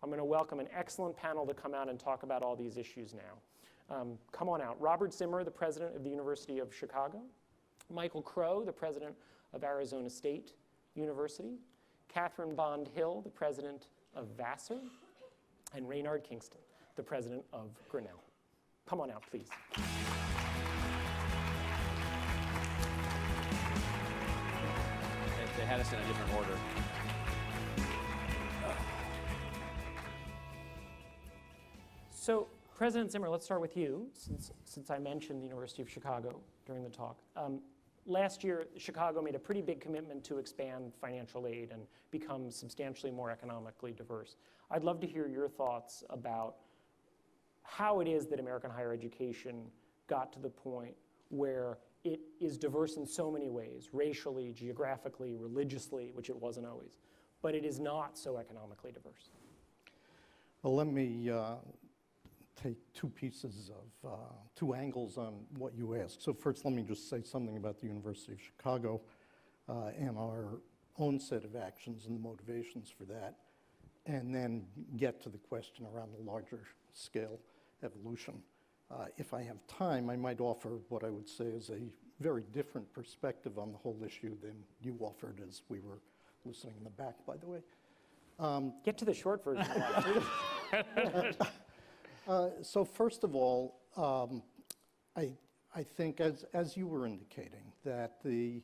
I'm going to welcome an excellent panel to come out and talk about all these issues now. Come on out. Robert Zimmer, the president of the University of Chicago. Michael Crow, the president of Arizona State University. Catharine Bond Hill, the president of Vassar. And Raynard Kingston, the president of Grinnell. Come on out, please. They had us in a different order. So, President Zimmer, let's start with you, since I mentioned the University of Chicago during the talk. Last year, Chicago made a pretty big commitment to expand financial aid and become substantially more economically diverse. I'd love to hear your thoughts about how it is that American higher education got to the point where it is diverse in so many ways, racially, geographically, religiously, which it wasn't always, but it is not so economically diverse. Well, let me take two angles on what you asked. So first, let me just say something about the University of Chicago and our own set of actions and the motivations for that, and then get to the question around the larger scale evolution. If I have time, I might offer what I would say is a very different perspective on the whole issue than you offered as we were listening in the back, by the way. Get to the short version. So first of all, I think, as you were indicating, that the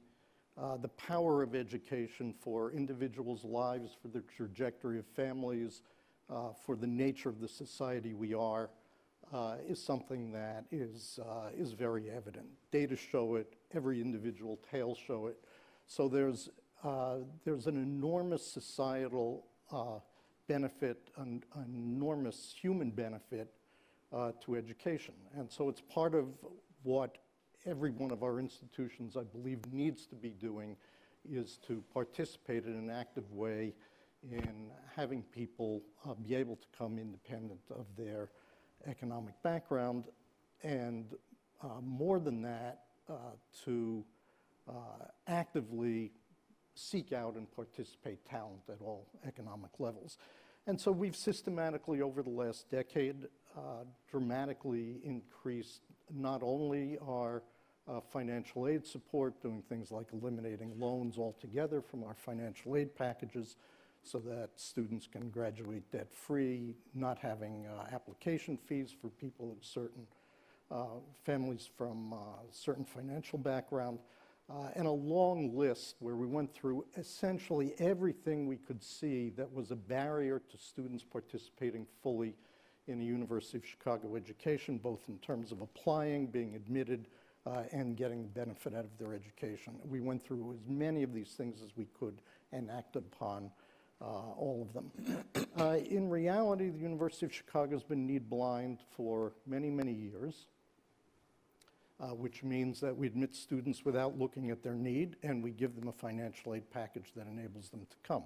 power of education for individuals' lives, for the trajectory of families, for the nature of the society we are, is something that is very evident. Data show it. Every individual tale show it. So there's an enormous societal benefit, an enormous human benefit to education. And so it's part of what every one of our institutions, I believe, needs to be doing, is to participate in an active way in having people be able to come independent of their economic background, and more than that, to actively seek out and participate talent at all economic levels. And so we've systematically, over the last decade, dramatically increased not only our financial aid support, doing things like eliminating loans altogether from our financial aid packages so that students can graduate debt-free, not having application fees for people of certain families from certain financial background, and a long list where we went through essentially everything we could see that was a barrier to students participating fully in a University of Chicago education, both in terms of applying, being admitted, and getting the benefit out of their education. We went through as many of these things as we could and acted upon all of them. In reality, the University of Chicago has been need blind for many, many years. Which means that we admit students without looking at their need, and we give them a financial aid package that enables them to come.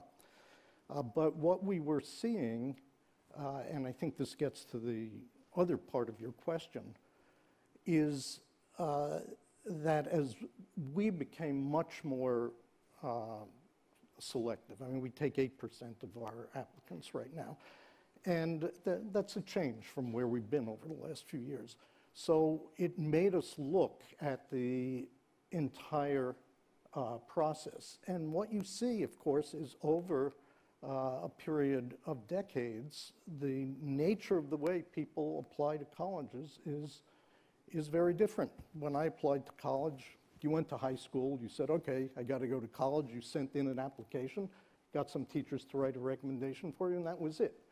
But what we were seeing, and I think this gets to the other part of your question, is that as we became much more selective, I mean, we take 8% of our applicants right now, and that's a change from where we've been over the last few years. So it made us look at the entire process. And what you see, of course, is over a period of decades, the nature of the way people apply to colleges is very different. When I applied to college, you went to high school, you said, okay, I got to go to college. You sent in an application, got some teachers to write a recommendation for you, and that was it.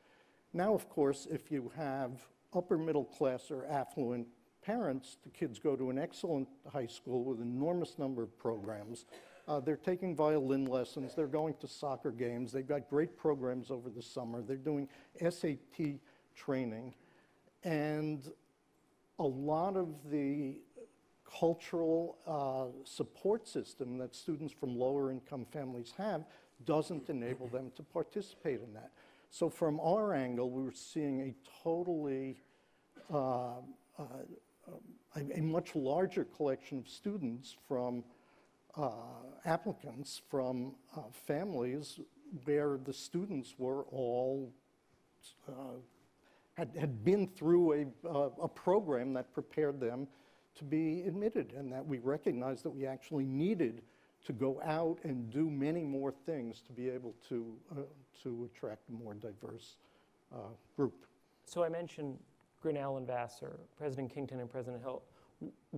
Now, of course, if you have upper middle class or affluent parents, the kids go to an excellent high school with an enormous number of programs. They're taking violin lessons, they're going to soccer games, they've got great programs over the summer, they're doing SAT training, and a lot of the cultural support system that students from lower income families have doesn't enable them to participate in that. So from our angle, we were seeing a totally, a much larger collection of students from applicants from families where the students were all had been through a program that prepared them to be admitted, and that we recognized that we actually needed to go out and do many more things to be able to attract a more diverse group. So I mentioned Grinnell and Vassar, President Kingston and President Hill.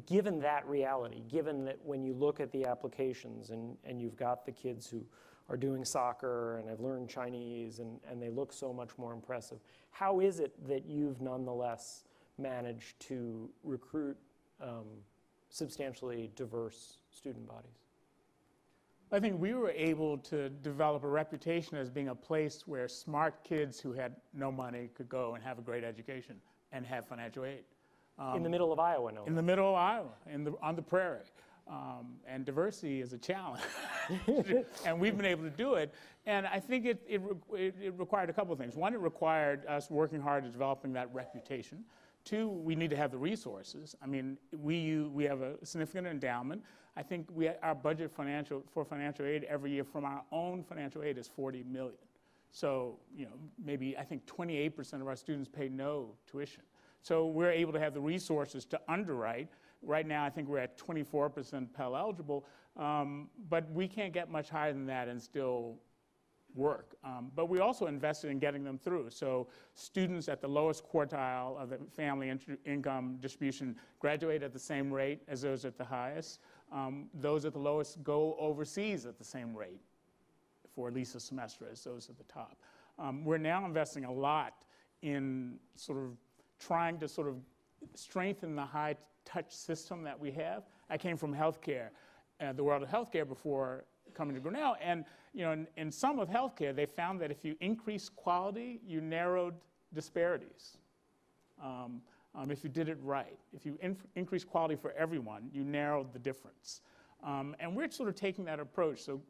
Given that reality, given that when you look at the applications and you've got the kids who are doing soccer and have learned Chinese and they look so much more impressive, how is it that you've nonetheless managed to recruit substantially diverse student bodies? I think we were able to develop a reputation as being a place where smart kids who had no money could go and have a great education and have financial aid. In the middle of Iowa, no? In the middle of Iowa, on the prairie. And diversity is a challenge. And we've been able to do it. And I think it required a couple of things. One, it required us working hard at developing that reputation. Two, we need to have the resources. I mean, we have a significant endowment. I think our budget for financial aid every year from our own financial aid is $40 million. So, maybe I think 28% of our students pay no tuition. So we're able to have the resources to underwrite. Right now, I think we're at 24% Pell eligible, but we can't get much higher than that and still work. But we also invested in getting them through. So students at the lowest quartile of the family income distribution graduate at the same rate as those at the highest. Those at the lowest go overseas at the same rate for at least a semester as those at the top. We're now investing a lot in trying to strengthen the high-touch system that we have. I came from healthcare, the world of healthcare before coming to Grinnell, and in some of healthcare, they found that if you increase quality, you narrowed disparities. If you did it right, if you increase quality for everyone, you narrowed the difference. And we're taking that approach, so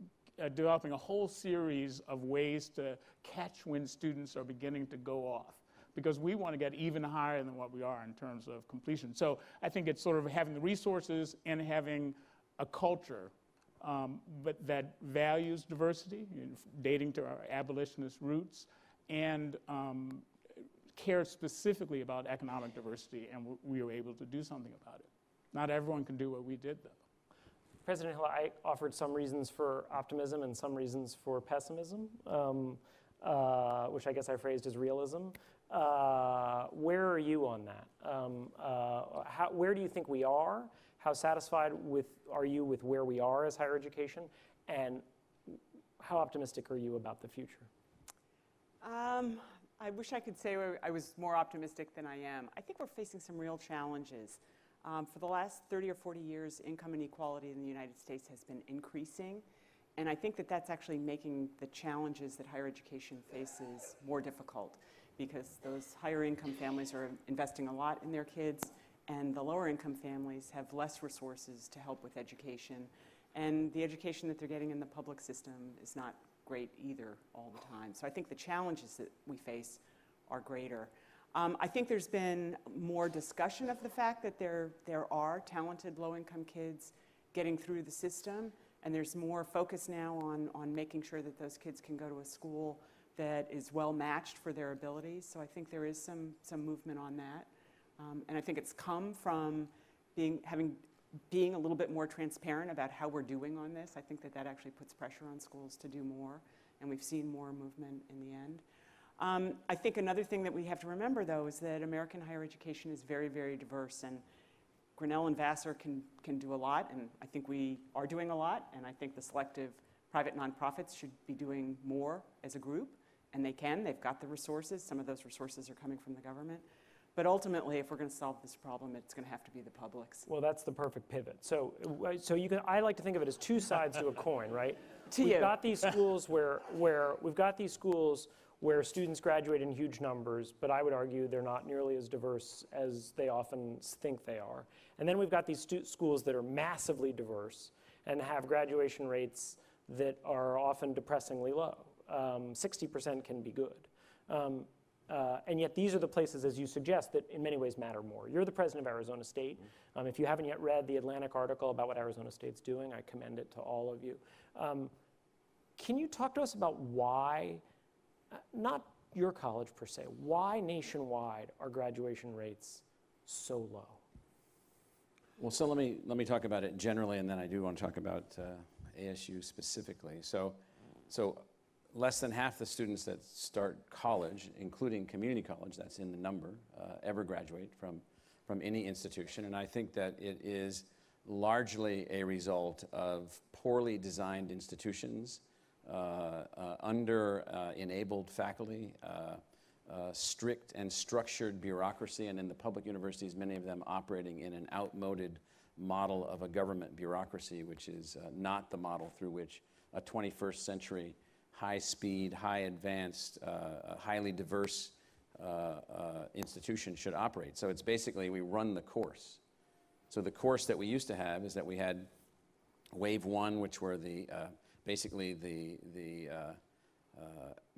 developing a whole series of ways to catch when students are beginning to go off, because we want to get even higher than what we are in terms of completion. So I think it's having the resources and having a culture but that values diversity, dating to our abolitionist roots, and cares specifically about economic diversity, and we were able to do something about it. Not everyone can do what we did, though. President Hill, I offered some reasons for optimism and some reasons for pessimism, which I guess I phrased as realism. Where are you on that? Where do you think we are? How satisfied are you with where we are as higher education? And how optimistic are you about the future? I wish I could say I was more optimistic than I am. I think we're facing some real challenges. For the last 30 or 40 years, income inequality in the United States has been increasing. And I think that that's actually making the challenges that higher education faces more difficult, because those higher income families are investing a lot in their kids, and the lower income families have less resources to help with education. And the education that they're getting in the public system is not great either all the time. So I think the challenges that we face are greater. I think there's been more discussion of the fact that there are talented low-income kids getting through the system, and there's more focus now on making sure that those kids can go to a school that is well matched for their abilities. So I think there is some movement on that. And I think it's come from being a little bit more transparent about how we're doing on this. I think that actually puts pressure on schools to do more, and we've seen more movement in the end. I think another thing that we have to remember, though, is that American higher education is very, very diverse, and Grinnell and Vassar can do a lot, and I think we are doing a lot, and I think the selective private nonprofits should be doing more as a group, and they can. They've got the resources. Some of those resources are coming from the government. But ultimately, if we're going to solve this problem, it's going to have to be the publics. Well, that's the perfect pivot. So I like to think of it as two sides to a coin, right? We've got these schools where students graduate in huge numbers, but I would argue they're not nearly as diverse as they often think they are. And then we've got these schools that are massively diverse and have graduation rates that are often depressingly low. 60% can be good. And yet these are the places, as you suggest, that in many ways matter more. You're the president of Arizona State. If you haven't yet read the Atlantic article about what Arizona State's doing, I commend it to all of you. Can you talk to us about why, not your college per se, why nationwide are graduation rates so low? Well, so let me talk about it generally, and then I do want to talk about ASU specifically. So less than half the students that start college, including community college, that's in the number, ever graduate from any institution. And I think that it is largely a result of poorly designed institutions, under-enabled faculty, strict and structured bureaucracy, and in the public universities, many of them operating in an outmoded model of a government bureaucracy, which is not the model through which a 21st century high-speed, high-advanced, highly diverse institution should operate. So it's basically we run the course. So the course that we used to have is that we had Wave 1, which were basically the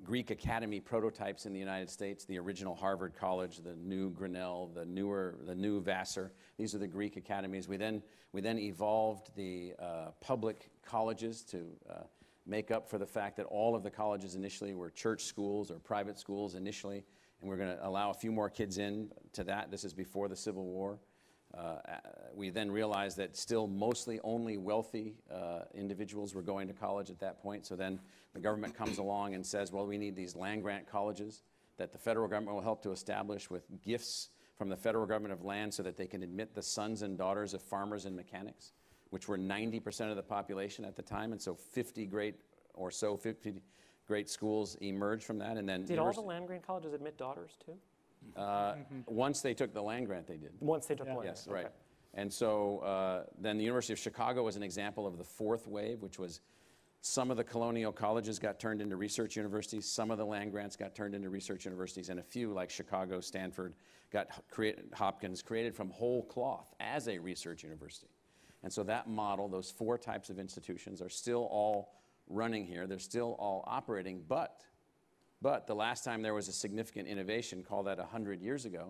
Greek Academy prototypes in the United States, the original Harvard College, the new Grinnell, the new Vassar. These are the Greek academies. We then evolved the public colleges to make up for the fact that all of the colleges initially were church schools or private schools initially, and we're going to allow a few more kids in to that. This is before the Civil War. We then realized that still mostly only wealthy individuals were going to college at that point. So then the government comes along and says, well, we need these land-grant colleges that the federal government will help to establish with gifts from the federal government of land so that they can admit the sons and daughters of farmers and mechanics, which were 90% of the population at the time. And so 50 great schools emerged from that. And then did all the land-grant colleges admit daughters too? Once they took the land grant, they did. Once they took the land Yes, grant. right. Okay. And so then the University of Chicago was an example of the fourth wave, which was some of the colonial colleges got turned into research universities, some of the land grants got turned into research universities, and a few like Chicago, Stanford, Hopkins, created from whole cloth as a research university. And so that model, those four types of institutions are still all running here. They're still all operating, but the last time there was a significant innovation, call that 100 years ago,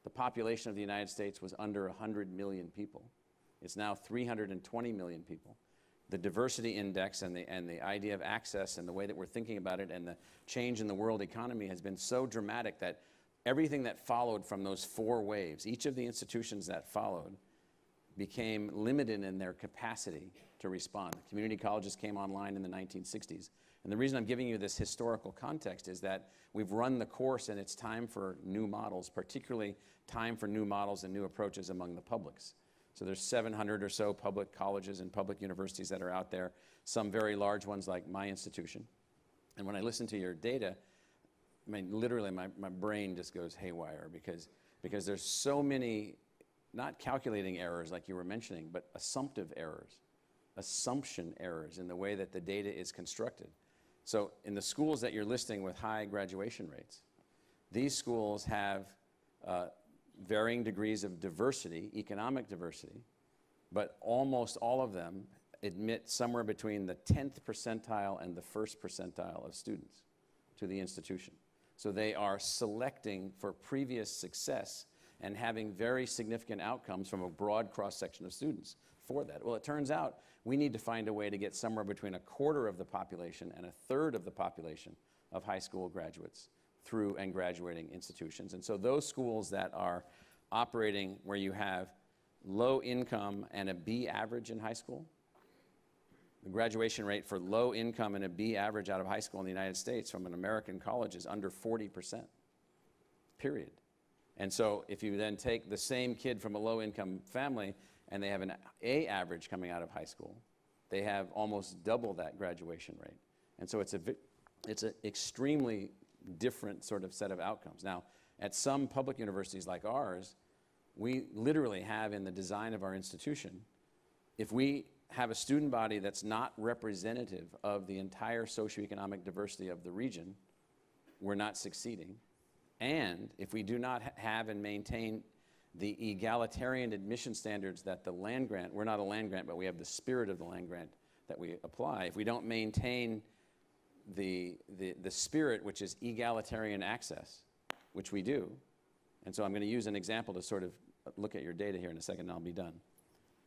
the population of the United States was under 100 million people. It's now 320 million people. The diversity index and the idea of access and the way that we're thinking about it and the change in the world economy has been so dramatic that everything that followed from those four waves, each of the institutions that followed, became limited in their capacity to respond. Community colleges came online in the 1960s. And the reason I'm giving you this historical context is that we've run the course and it's time for new models, particularly time for new models and new approaches among the publics. So there's 700 or so public colleges and public universities that are out there, some very large ones like my institution. And when I listen to your data, I mean, literally my brain just goes haywire because there's so many, not calculating errors like you were mentioning, but assumptive errors, assumption errors in the way that the data is constructed. So in the schools that you're listing with high graduation rates, these schools have varying degrees of diversity, economic diversity, but almost all of them admit somewhere between the 10th percentile and the 1st percentile of students to the institution. So they are selecting for previous success and having very significant outcomes from a broad cross-section of students for that. Well, it turns out we need to find a way to get somewhere between a quarter of the population and a third of the population of high school graduates through and graduating institutions. And so those schools that are operating where you have low income and a B average in high school, the graduation rate for low income and a B average out of high school in the United States from an American college is under 40%, period. And so if you then take the same kid from a low income family and they have an A average coming out of high school, they have almost double that graduation rate. And so it's an extremely different sort of set of outcomes. Now, at some public universities like ours, we literally have in the design of our institution, if we have a student body that's not representative of the entire socioeconomic diversity of the region, we're not succeeding. And if we do not have and maintain the egalitarian admission standards that the land grant, we're not a land grant, but we have the spirit of the land grant that we apply. If we don't maintain the spirit, which is egalitarian access, which we do, and so I'm going to use an example to sort of look at your data here in a second, and I'll be done.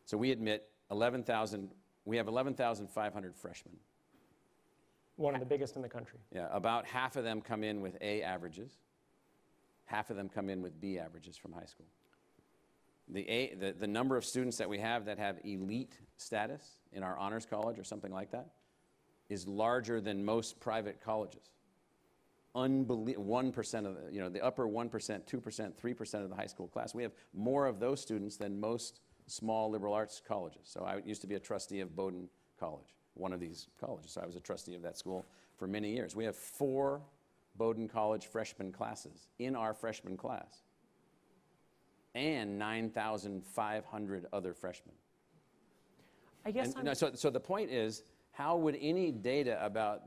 So we admit we have 11,500 freshmen. One of the biggest in the country. Yeah, about half of them come in with A averages. Half of them come in with B averages from high school. The number of students that we have that have elite status in our honors college or something like that is larger than most private colleges. 1% of the upper 1%, 2%, 3% of the high school class. We have more of those students than most small liberal arts colleges. So I used to be a trustee of Bowdoin College, one of these colleges. So I was a trustee of that school for many years. We have 4 Bowdoin College freshman classes in our freshman class and 9,500 other freshmen. I guess So the point is, how would any data about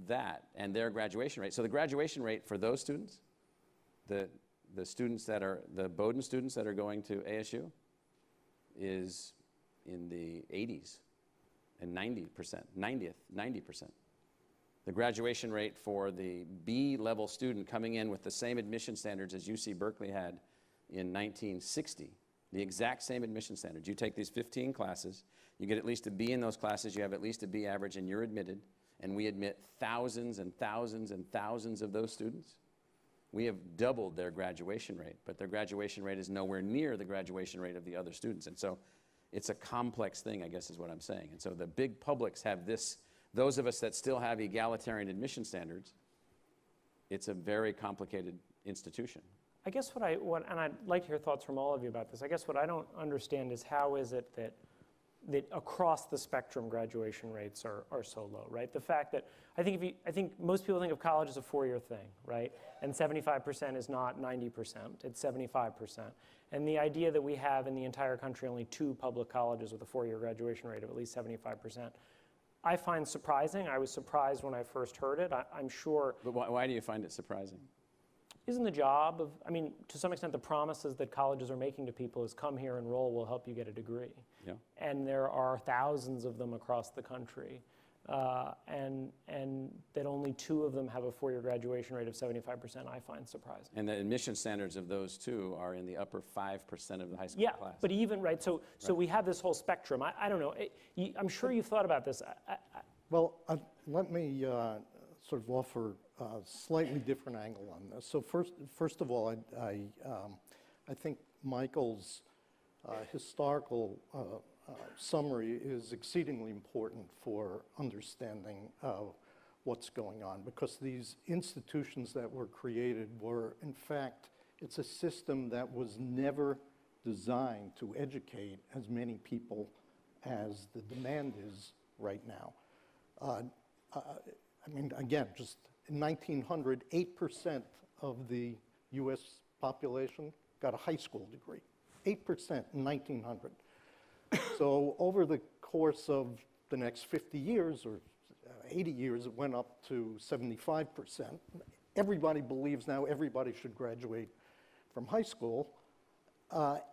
that and their graduation rate, so the graduation rate for those students, the students that are, the Bowdoin students that are going to ASU is in the 80s and 90%. The graduation rate for the B-level student coming in with the same admission standards as UC Berkeley had in 1960, the exact same admission standards. You take these 15 classes, you get at least a B in those classes, you have at least a B average, and you're admitted, and we admit thousands and thousands and thousands of those students. We have doubled their graduation rate, but their graduation rate is nowhere near the graduation rate of the other students. And so it's a complex thing, I guess is what I'm saying. And so the big publics have this, those of us that still have egalitarian admission standards, it's a very complicated institution. I guess and I'd like to hear thoughts from all of you about this. I guess what I don't understand is how is it that across the spectrum graduation rates are so low, right? The fact that I think most people think of college as a 4-year thing, right? And 75% is not 90%, it's 75%. And the idea that we have in the entire country only 2 public colleges with a 4-year graduation rate of at least 75%, I find surprising. I was surprised when I first heard it. I'm sure. But why do you find it surprising? Isn't the job of, to some extent the promises that colleges are making to people is come here, enroll, we'll help you get a degree. Yeah. And there are thousands of them across the country. And that only 2 of them have a 4-year graduation rate of 75%, I find surprising. And the admission standards of those 2 are in the upper 5% of the high school class. But even, right, so we have this whole spectrum. I don't know, I'm sure you've thought about this. Well, let me sort of offer a slightly different angle on this. So first of all, I think Michael's historical summary is exceedingly important for understanding what's going on, because these institutions that were created were, in fact, it's a system that was never designed to educate as many people as the demand is right now. Again, just in 1900, 8% of the US population got a high school degree. 8% in 1900. So over the course of the next 50 years or 80 years, it went up to 75%. Everybody believes now everybody should graduate from high school.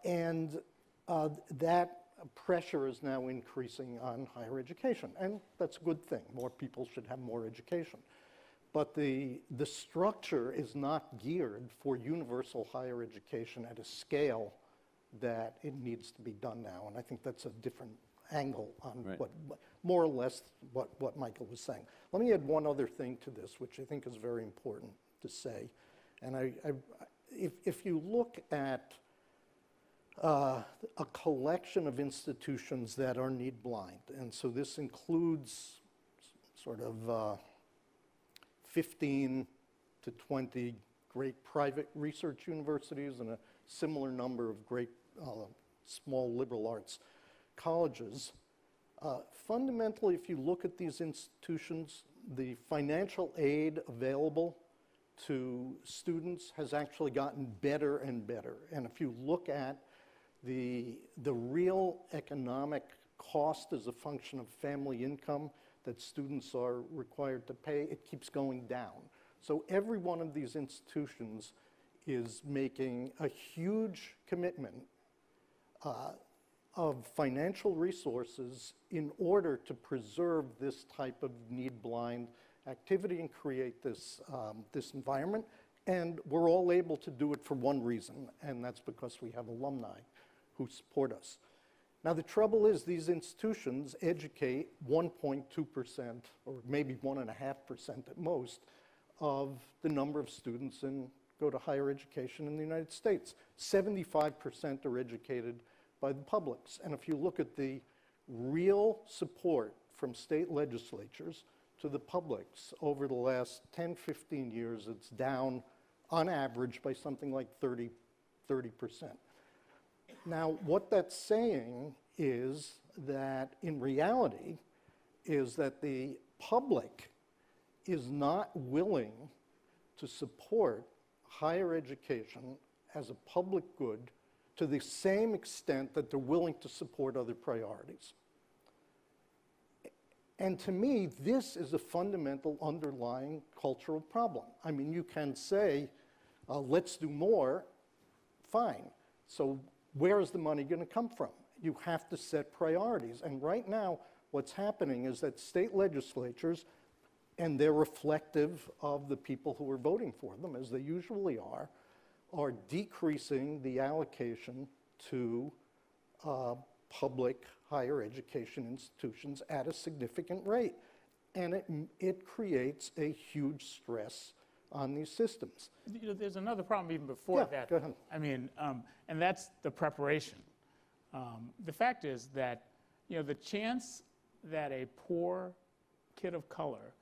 And that pressure is now increasing on higher education. And that's a good thing. More people should have more education. But the structure is not geared for universal higher education at a scale that it needs to be done now. And I think that's a different angle on what, more or less what Michael was saying. Let me add one other thing to this, which I think is very important to say. And if you look at a collection of institutions that are need blind, and so this includes sort of 15 to 20 great private research universities and a similar number of great small liberal arts colleges. Fundamentally, if you look at these institutions, the financial aid available to students has actually gotten better and better. And if you look at the real economic cost as a function of family income that students are required to pay, it keeps going down. So every one of these institutions is making a huge commitment of financial resources in order to preserve this type of need-blind activity and create this, this environment. And we're all able to do it for one reason, and that's because we have alumni who support us. Now, the trouble is these institutions educate 1.2%, or maybe 1.5% at most, of the number of students go to higher education in the United States. 75% are educated by the publics. And if you look at the real support from state legislatures to the publics over the last 10, 15 years, it's down on average by something like 30%. Now, what that's saying is that in reality is that the public is not willing to support higher education as a public good to the same extent that they're willing to support other priorities. And to me, this is a fundamental underlying cultural problem. I mean, you can say, let's do more, fine. So where is the money going to come from? You have to set priorities. And right now, what's happening is that state legislatures, and they're reflective of the people who are voting for them, as they usually are decreasing the allocation to public higher education institutions at a significant rate. And it creates a huge stress on these systems. You know, there's another problem even before that. Go ahead. I mean, and that's the preparation. The fact is that, you know, the chance that a poor kid of color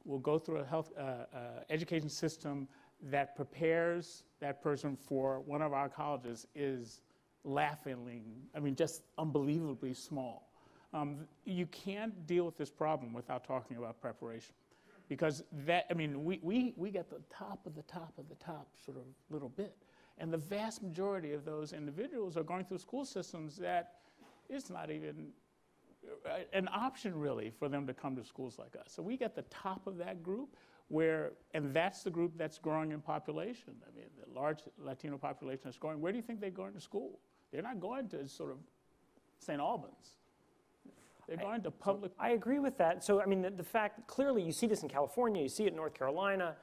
will go through a health education system that prepares that person for one of our colleges is laughingly, I mean, just unbelievably small. You can't deal with this problem without talking about preparation. Because that, I mean, we get the top of the top of the top sort of little bit. And the vast majority of those individuals are going through school systems that it's not even an option really for them to come to schools like us. So we get the top of that group and that's the group that's growing in population. I mean, the large Latino population that's growing. Where do you think they're going to school? They're not going to sort of St. Albans. They're going to public. I agree with that. So, I mean, the fact, clearly you see this in California, you see it in North Carolina.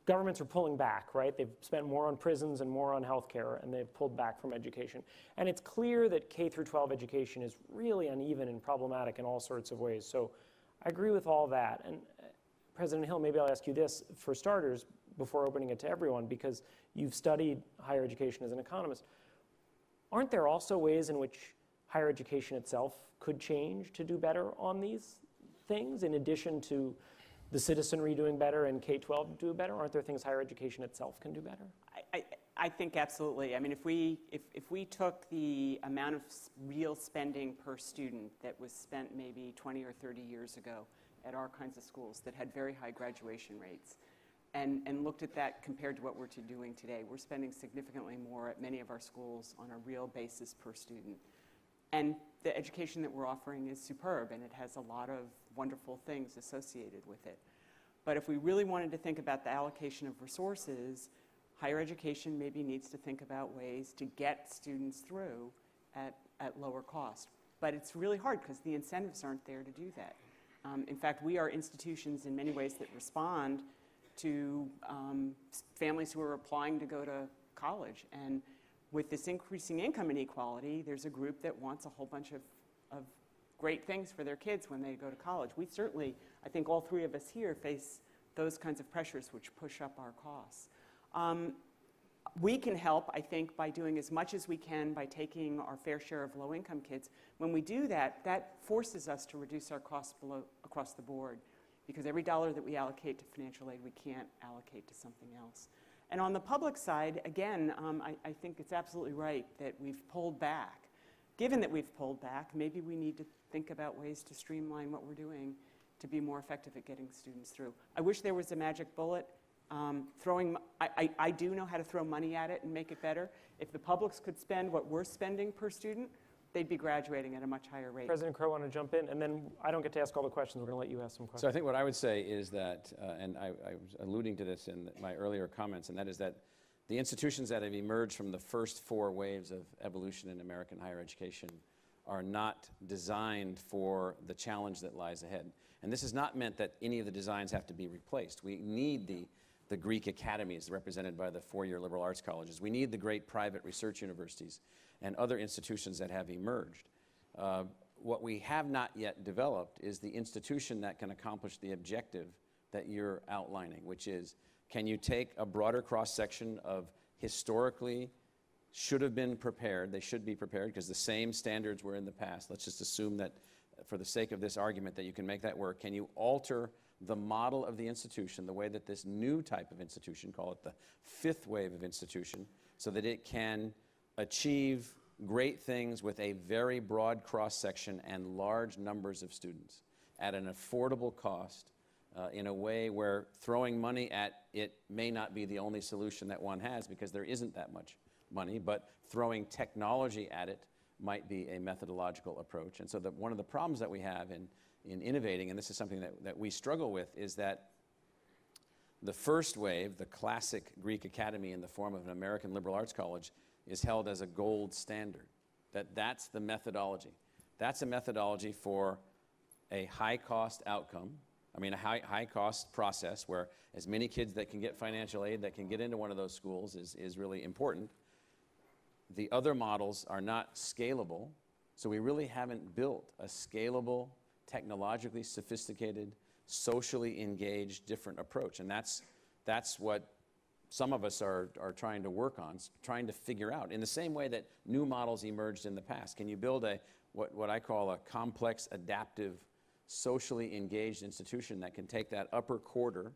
Governments are pulling back, right? They've spent more on prisons and more on healthcare, and they've pulled back from education. And it's clear that K through 12 education is really uneven and problematic in all sorts of ways. So I agree with all that. And President Hill, maybe I'll ask you this for starters before opening it to everyone, because you've studied higher education as an economist. Aren't there also ways in which higher education itself could change to do better on these things, in addition to the citizenry doing better and K-12 do better? Aren't there things higher education itself can do better? I think absolutely. I mean, if we took the amount of real spending per student that was spent maybe 20 or 30 years ago at our kinds of schools that had very high graduation rates, and looked at that compared to what we're doing today, we're spending significantly more at many of our schools on a real basis per student. And the education that we're offering is superb, and it has a lot of wonderful things associated with it. But if we really wanted to think about the allocation of resources, higher education maybe needs to think about ways to get students through at lower cost. But it's really hard because the incentives aren't there to do that. In fact, we are institutions in many ways that respond to families who are applying to go to college. And with this increasing income inequality, there's a group that wants a whole bunch of great things for their kids when they go to college. We certainly, I think all three of us here face those kinds of pressures which push up our costs. We can help, I think, by doing as much as we can by taking our fair share of low-income kids. When we do that, that forces us to reduce our costs across the board, because every dollar that we allocate to financial aid, we can't allocate to something else. And on the public side, again, I think it's absolutely right that we've pulled back. Given that we've pulled back, maybe we need to think about ways to streamline what we're doing to be more effective at getting students through. I wish there was a magic bullet. I do know how to throw money at it and make it better. If the publics could spend what we're spending per student, they'd be graduating at a much higher rate. President Crow, want to jump in? And then I don't get to ask all the questions. We're going to let you ask some questions. So I think what I would say is that, and I was alluding to this in my earlier comments, and that is that the institutions that have emerged from the first 4 waves of evolution in American higher education are not designed for the challenge that lies ahead. And this has not meant that any of the designs have to be replaced. We need the Greek academies represented by the 4-year liberal arts colleges. We need the great private research universities and other institutions that have emerged. What we have not yet developed is the institution that can accomplish the objective that you're outlining, which is, can you take a broader cross-section of historically should have been prepared, they should be prepared because the same standards were in the past. Let's just assume that for the sake of this argument that you can make that work. Can you alter the model of the institution, the way that this new type of institution, call it the fifth wave of institution, so that it can achieve great things with a very broad cross-section and large numbers of students at an affordable cost in a way where throwing money at it may not be the only solution that one has because there isn't that much money, but throwing technology at it might be a methodological approach. And so one of the problems that we have in innovating, and this is something that we struggle with, is that the first wave, the classic Greek academy in the form of an American liberal arts college, is held as a gold standard. That's the methodology. That's a methodology for a high-cost outcome. I mean, a high-cost process where as many kids that can get financial aid that can get into one of those schools is really important. The other models are not scalable, so we really haven't built a scalable, technologically sophisticated, socially engaged, different approach. And that's what some of us are trying to work on, trying to figure out. In the same way that new models emerged in the past, can you build what I call a complex, adaptive, socially engaged institution that can take that upper quarter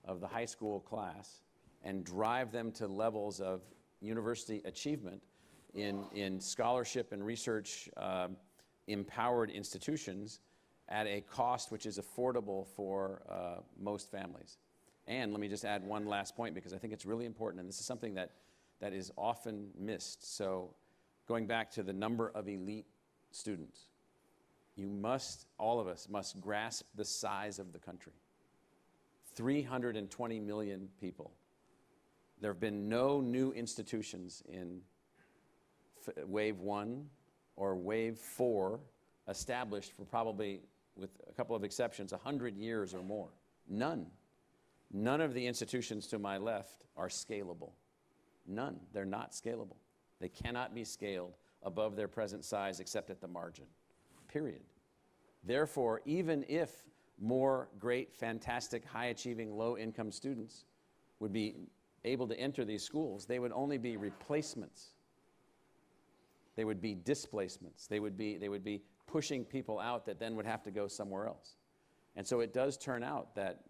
of the high school class and drive them to levels of university achievement in scholarship and research empowered institutions at a cost which is affordable for most families. And let me just add one last point because I think it's really important, and this is something that is often missed. So going back to the number of elite students, all of us must grasp the size of the country. 320 million people. There have been no new institutions in Wave 1 or Wave 4 established for probably, with a couple of exceptions, 100 years or more. None. None of the institutions to my left are scalable. None. They're not scalable. They cannot be scaled above their present size except at the margin. Period. Therefore, even if more great, fantastic, high-achieving, low-income students would be able to enter these schools, they would only be replacements. They would be displacements. They would be pushing people out that then would have to go somewhere else. And so it does turn out that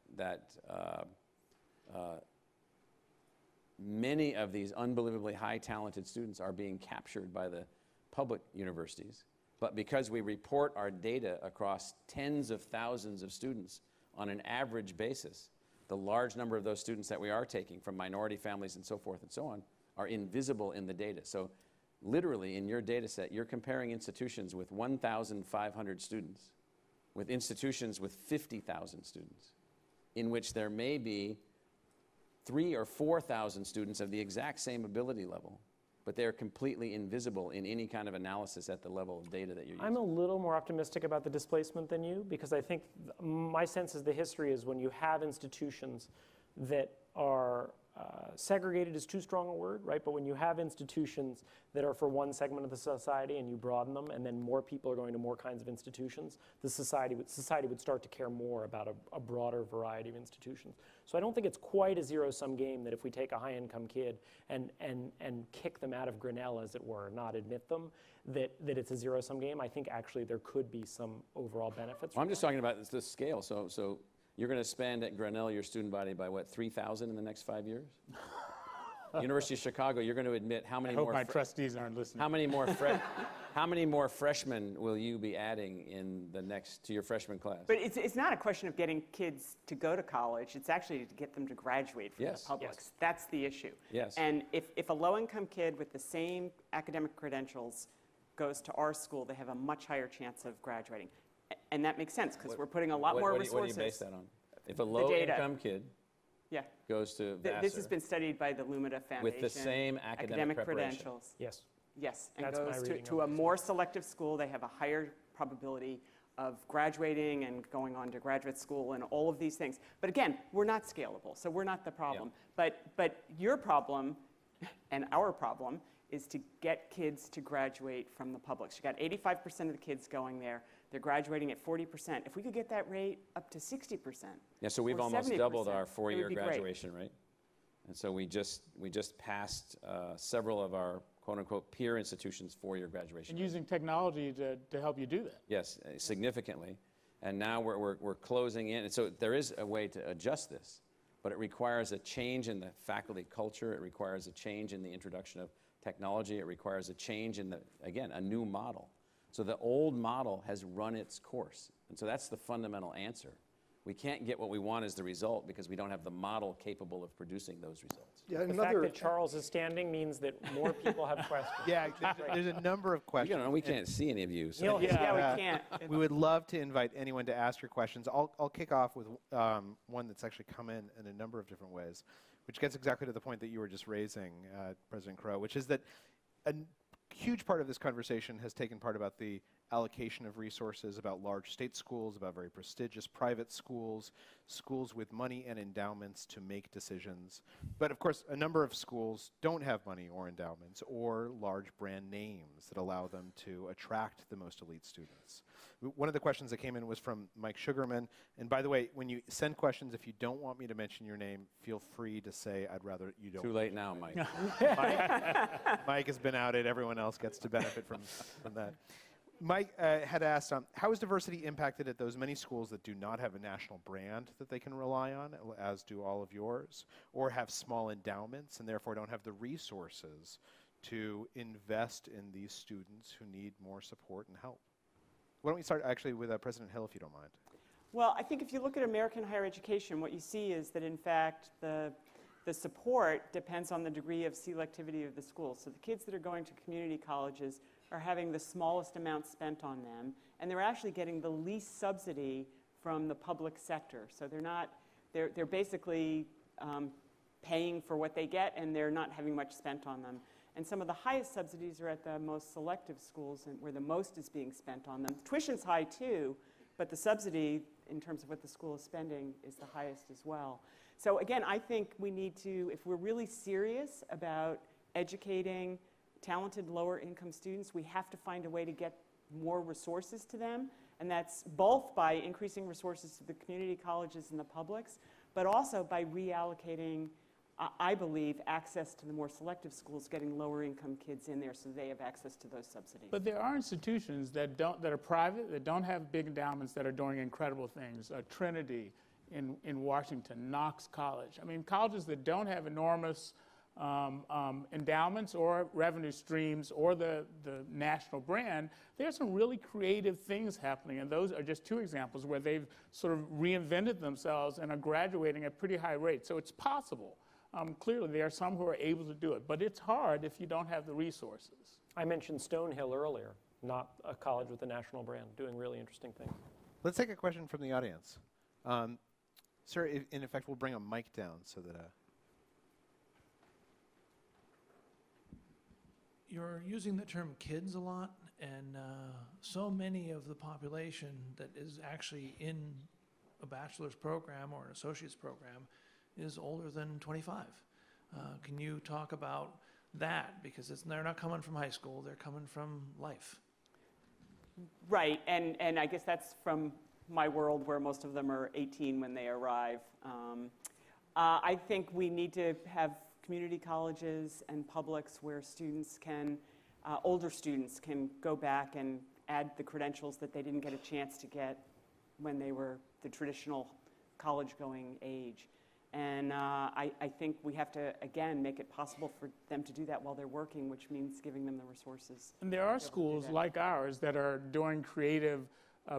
many of these unbelievably high talented students are being captured by the public universities. But because we report our data across tens of thousands of students on an average basis, the large number of those students that we are taking from minority families and so forth and so on are invisible in the data. So literally in your data set, you're comparing institutions with 1,500 students with institutions with 50,000 students, in which there may be 3,000 or 4,000 students of the exact same ability level, but they're completely invisible in any kind of analysis at the level of data that you're using. I'm a little more optimistic about the displacement than you, because I think my sense is the history is when you have institutions that are segregated is too strong a word, right? But when you have institutions that are for one segment of the society and you broaden them, and then more people are going to more kinds of institutions, the society would start to care more about a broader variety of institutions. So I don't think it's quite a zero-sum game that if we take a high-income kid and kick them out of Grinnell, as it were, not admit them, that it's a zero-sum game. I think actually there could be some overall benefits. Well, I'm just talking about the scale. So you're going to expand at Grinnell your student body by what, 3,000 in the next 5 years? University of Chicago, you're going to admit how many I more. hope my trustees aren't listening. How many more freshmen will you be adding to your freshman class? But it's not a question of getting kids to go to college. It's actually to get them to graduate from the publics. Yes. That's the issue. Yes. And if a low-income kid with the same academic credentials goes to our school, they have a much higher chance of graduating. And that makes sense because we're putting a lot more resources. What do you base that on? If a low-income kid goes to Vassar, this has been studied by the Lumina Foundation. with the same academic preparation. credentials. Yes. Yes, and That's my goes reading to of a it. more selective school, they have a higher probability of graduating and going on to graduate school and all of these things. But again, we're not scalable, so we're not the problem. But your problem, And our problem is to get kids to graduate from the publics. You got 85% of the kids going there. They're graduating at 40%. If we could get that rate up to 60%. Yeah, so we've or almost 70%, doubled our it would four-year be great. graduation rate. And so we just passed several of our quote-unquote peer institutions' four-year graduation And rate. using technology to help you do that. Yes, significantly. And now we're closing in. And so there is a way to adjust this, but it requires a change in the faculty culture. It requires a change in the introduction of technology. It requires a change in a new model. So the old model has run its course. And so that's the fundamental answer. We can't get what we want as the result because we don't have the model capable of producing those results. Yeah, The fact that Charles is standing means that more people have questions. Yeah, there's a number of You questions. know, we can't see any of you. So. Yeah, we can't. We would love to invite anyone to ask your questions. I'll kick off with one that's actually come in a number of different ways, which gets exactly to the point that you were just raising, President Crow, which is that a huge part of this conversation has taken part about the allocation of resources, about large state schools, about very prestigious private schools, schools with money and endowments to make decisions. But of course, a number of schools don't have money or endowments or large brand names that allow them to attract the most elite students. One of the questions that came in was from Mike Sugarman. And by the way, when you send questions, if you don't want me to mention your name, feel free to say, I'd rather you don't. Too late now, Mike. Mike has been outed. Everyone else gets to benefit from that. Mike had asked, how is diversity impacted at those many schools that do not have a national brand that they can rely on, as do all of yours, or have small endowments and therefore don't have the resources to invest in these students who need more support and help? Why don't we start actually with President Hill, if you don't mind? Well, I think if you look at American higher education, what you see is that, in fact, the support depends on the degree of selectivity of the schools. So the kids that are going to community colleges are having the smallest amount spent on them, and they're actually getting the least subsidy from the public sector. So they're basically paying for what they get, and they're not having much spent on them. And some of the highest subsidies are at the most selective schools and where the most is being spent on them. Tuition's high too, but the subsidy in terms of what the school is spending is the highest as well. So again, I think we need to, if we're really serious about educating talented lower income students, we have to find a way to get more resources to them. And that's both by increasing resources to the community colleges and the publics, but also by reallocating, I believe, access to the more selective schools, getting lower income kids in there so they have access to those subsidies. But there are institutions that are private, that don't have big endowments, that are doing incredible things. Trinity in Washington, Knox College. I mean, colleges that don't have enormous endowments or revenue streams or the national brand, there's some really creative things happening, and those are just two examples where they've sort of reinvented themselves and are graduating at pretty high rates. So it's possible. Clearly, there are some who are able to do it, but it's hard if you don't have the resources. I mentioned Stonehill earlier, not a college with a national brand, doing really interesting things. Let's take a question from the audience. Sir, in effect, we'll bring a mic down so that... You're using the term kids a lot, and so many of the population that is actually in a bachelor's program or an associate's program is older than 25. Can you talk about that? Because they're not coming from high school, they're coming from life. Right, and I guess that's from my world where most of them are 18 when they arrive. I think we need to have community colleges and publics where students can, older students can go back and add the credentials that they didn't get a chance to get when they were the traditional college-going age. And I think we have to, again, make it possible for them to do that while they're working, which means giving them the resources. And there are schools like ours that are doing creative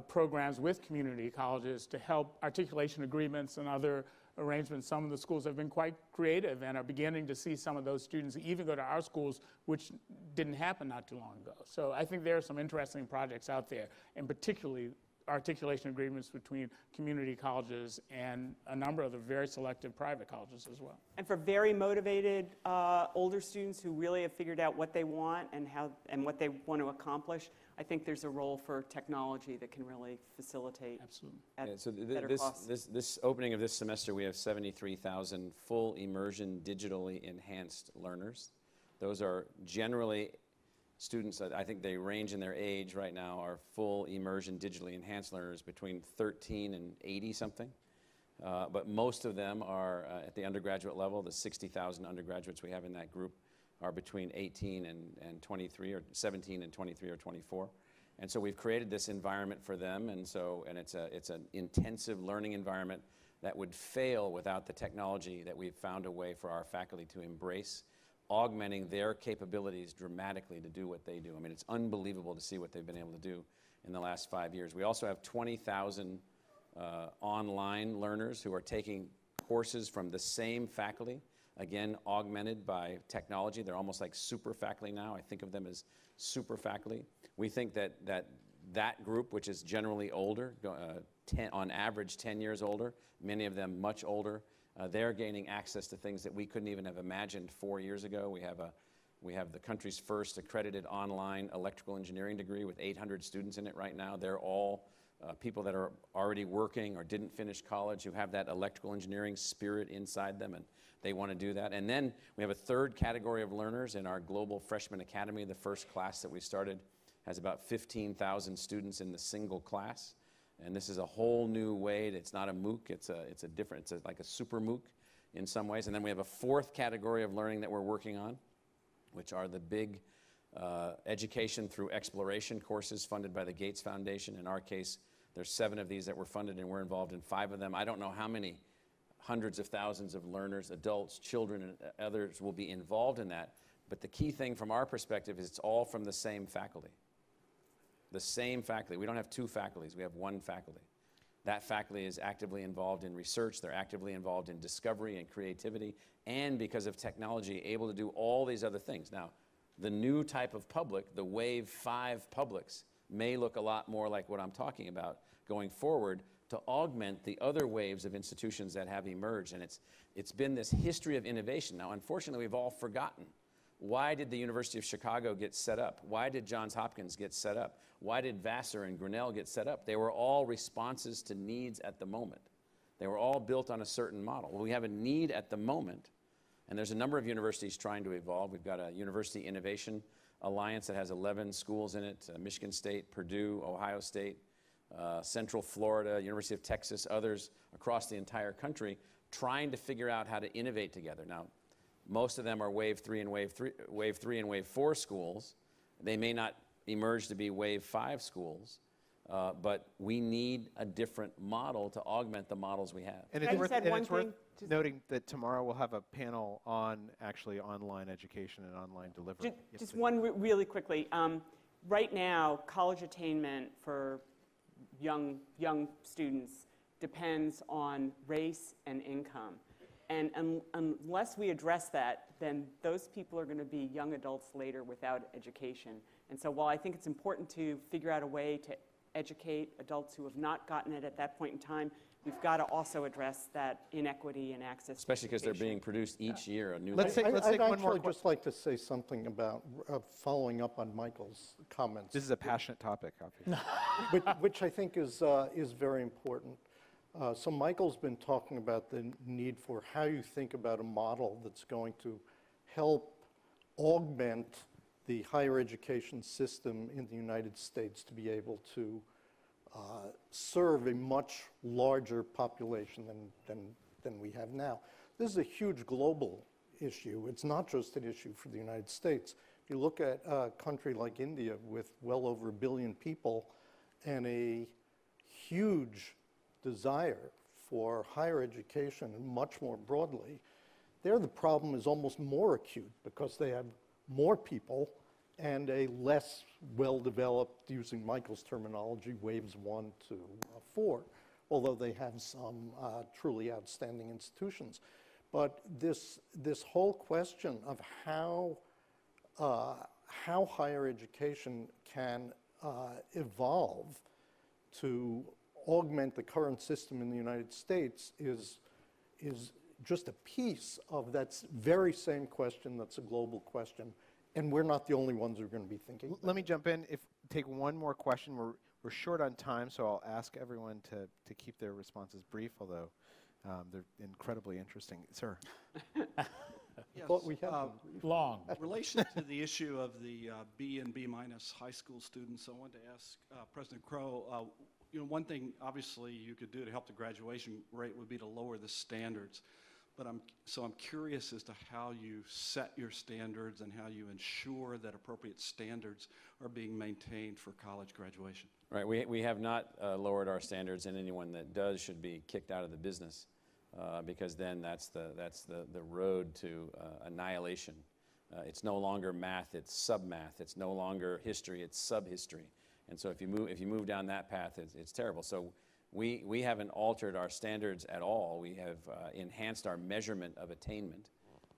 programs with community colleges to help articulation agreements and other arrangements. Some of the schools have been quite creative and are beginning to see some of those students even go to our schools, which didn't happen not too long ago. So I think there are some interesting projects out there, and particularly articulation agreements between community colleges and a number of the very selective private colleges as well. And for very motivated older students who really have figured out what they want and what they want to accomplish, I think there's a role for technology that can really facilitate. Absolutely. At So better costs. this opening of this semester, we have 73,000 full immersion, digitally enhanced learners. Those are generally students, I think they range in their age right now, are full immersion digitally enhanced learners between 13 and 80 something. But most of them are at the undergraduate level. The 60,000 undergraduates we have in that group are between 18 and 23, or 17 and 23 or 24. And so we've created this environment for them, and it's an intensive learning environment that would fail without the technology that we've found a way for our faculty to embrace, augmenting their capabilities dramatically to do what they do. I mean, it's unbelievable to see what they've been able to do in the last 5 years. We also have 20,000 online learners who are taking courses from the same faculty, again, augmented by technology. They're almost like super faculty now. I think of them as super faculty. We think that group, which is generally older, on average 10 years older, many of them much older, they're gaining access to things that we couldn't even have imagined 4 years ago. We have the country's first accredited online electrical engineering degree with 800 students in it right now. They're all people that are already working or didn't finish college who have that electrical engineering spirit inside them, and they want to do that. And then we have a third category of learners in our Global Freshman Academy. The first class that we started has about 15,000 students in the single class. And this is a whole new way. It's not a MOOC. It's like a super MOOC in some ways. And then we have a fourth category of learning that we're working on, which are the big education through exploration courses funded by the Gates Foundation. In our case, there's 7 of these that were funded, and we're involved in 5 of them. I don't know how many hundreds of thousands of learners, adults, children, and others will be involved in that. But the key thing from our perspective is it's all from the same faculty. The same faculty. We don't have 2 faculties. We have 1 faculty. That faculty is actively involved in research. They're actively involved in discovery and creativity, and because of technology, able to do all these other things. Now, the new type of public, the Wave 5 publics, may look a lot more like what I'm talking about going forward to augment the other waves of institutions that have emerged. And it's been this history of innovation. Now, unfortunately, we've all forgotten. Why did the University of Chicago get set up? Why did Johns Hopkins get set up? Why did Vassar and Grinnell get set up? They were all responses to needs at the moment. They were all built on a certain model. Well, we have a need at the moment, and there's a number of universities trying to evolve. We've got a University Innovation Alliance that has 11 schools in it, Michigan State, Purdue, Ohio State, Central Florida, University of Texas, others across the entire country, trying to figure out how to innovate together. Now, most of them are Wave 3 and Wave 4 schools. They may not emerge to be Wave 5 schools, but we need a different model to augment the models we have. And it's worth noting that tomorrow we'll have a panel on actually online education and online delivery. Just one really quickly. Right now, college attainment for young students depends on race and income. And unless we address that, then those people are going to be young adults later without education. And so while I think it's important to figure out a way to educate adults who have not gotten it at that point in time, we've got to also address that inequity and access. Especially because they're being produced each year. A new Let's take one more I'd actually just like to say something about following up on Michael's comments. This is a passionate topic, obviously. which I think is very important. So Michael's been talking about the need for how you think about a model that's going to help augment the higher education system in the United States to be able to serve a much larger population than we have now. This is a huge global issue. It's not just an issue for the United States. If you look at a country like India with well over 1 billion people and a huge desire for higher education and much more broadly, there the problem is almost more acute because they have more people and a less well-developed, using Michael's terminology, waves 1 to 4, although they have some truly outstanding institutions. But this whole question of how higher education can evolve to augment the current system in the United States is just a piece of that very same question that's a global question. And we're not the only ones who are going to be thinking. Let me jump in. Take one more question. We're short on time, so I'll ask everyone to keep their responses brief, although they're incredibly interesting. Sir. I thought we had one. Long. In relation to the issue of the B and B minus high school students, I wanted to ask President Crow, one thing obviously you could do to help the graduation rate would be to lower the standards. But I'm curious as to how you set your standards and how you ensure that appropriate standards are being maintained for college graduation. Right, we have not lowered our standards, and anyone that does should be kicked out of the business, because then that's the road to annihilation. It's no longer math, it's sub-math. It's no longer history, it's sub-history. And so if you move down that path, it's terrible. So we haven't altered our standards at all. We have enhanced our measurement of attainment.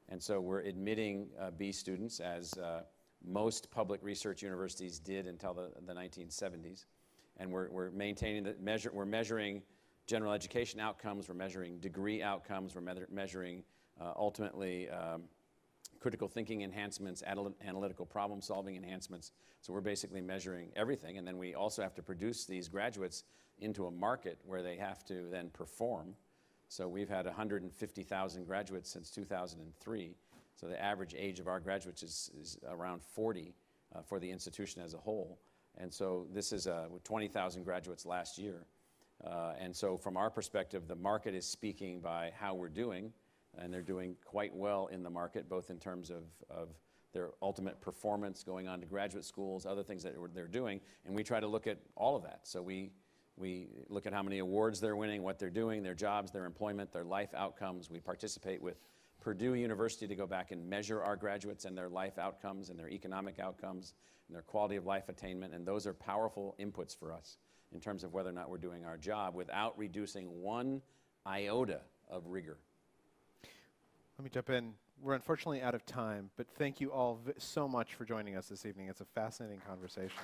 And so we're admitting B students, as most public research universities did until the 1970s. And we're maintaining the measure. We're measuring general education outcomes. We're measuring degree outcomes. We're measuring ultimately critical thinking enhancements, analytical problem solving enhancements. So we're basically measuring everything. And then we also have to produce these graduates into a market where they have to then perform. So we've had 150,000 graduates since 2003. So the average age of our graduates is around 40 for the institution as a whole. And so this is 20,000 graduates last year. And so from our perspective, the market is speaking by how we're doing, and they're doing quite well in the market, both in terms of their ultimate performance going on to graduate schools, other things that they're doing, and we try to look at all of that. So we look at how many awards they're winning, what they're doing, their jobs, their employment, their life outcomes. We participate with Purdue University to go back and measure our graduates and their life outcomes and their economic outcomes and their quality of life attainment, and those are powerful inputs for us in terms of whether or not we're doing our job without reducing one iota of rigor. Let me jump in. We're unfortunately out of time, but thank you all so much for joining us this evening. It's a fascinating conversation.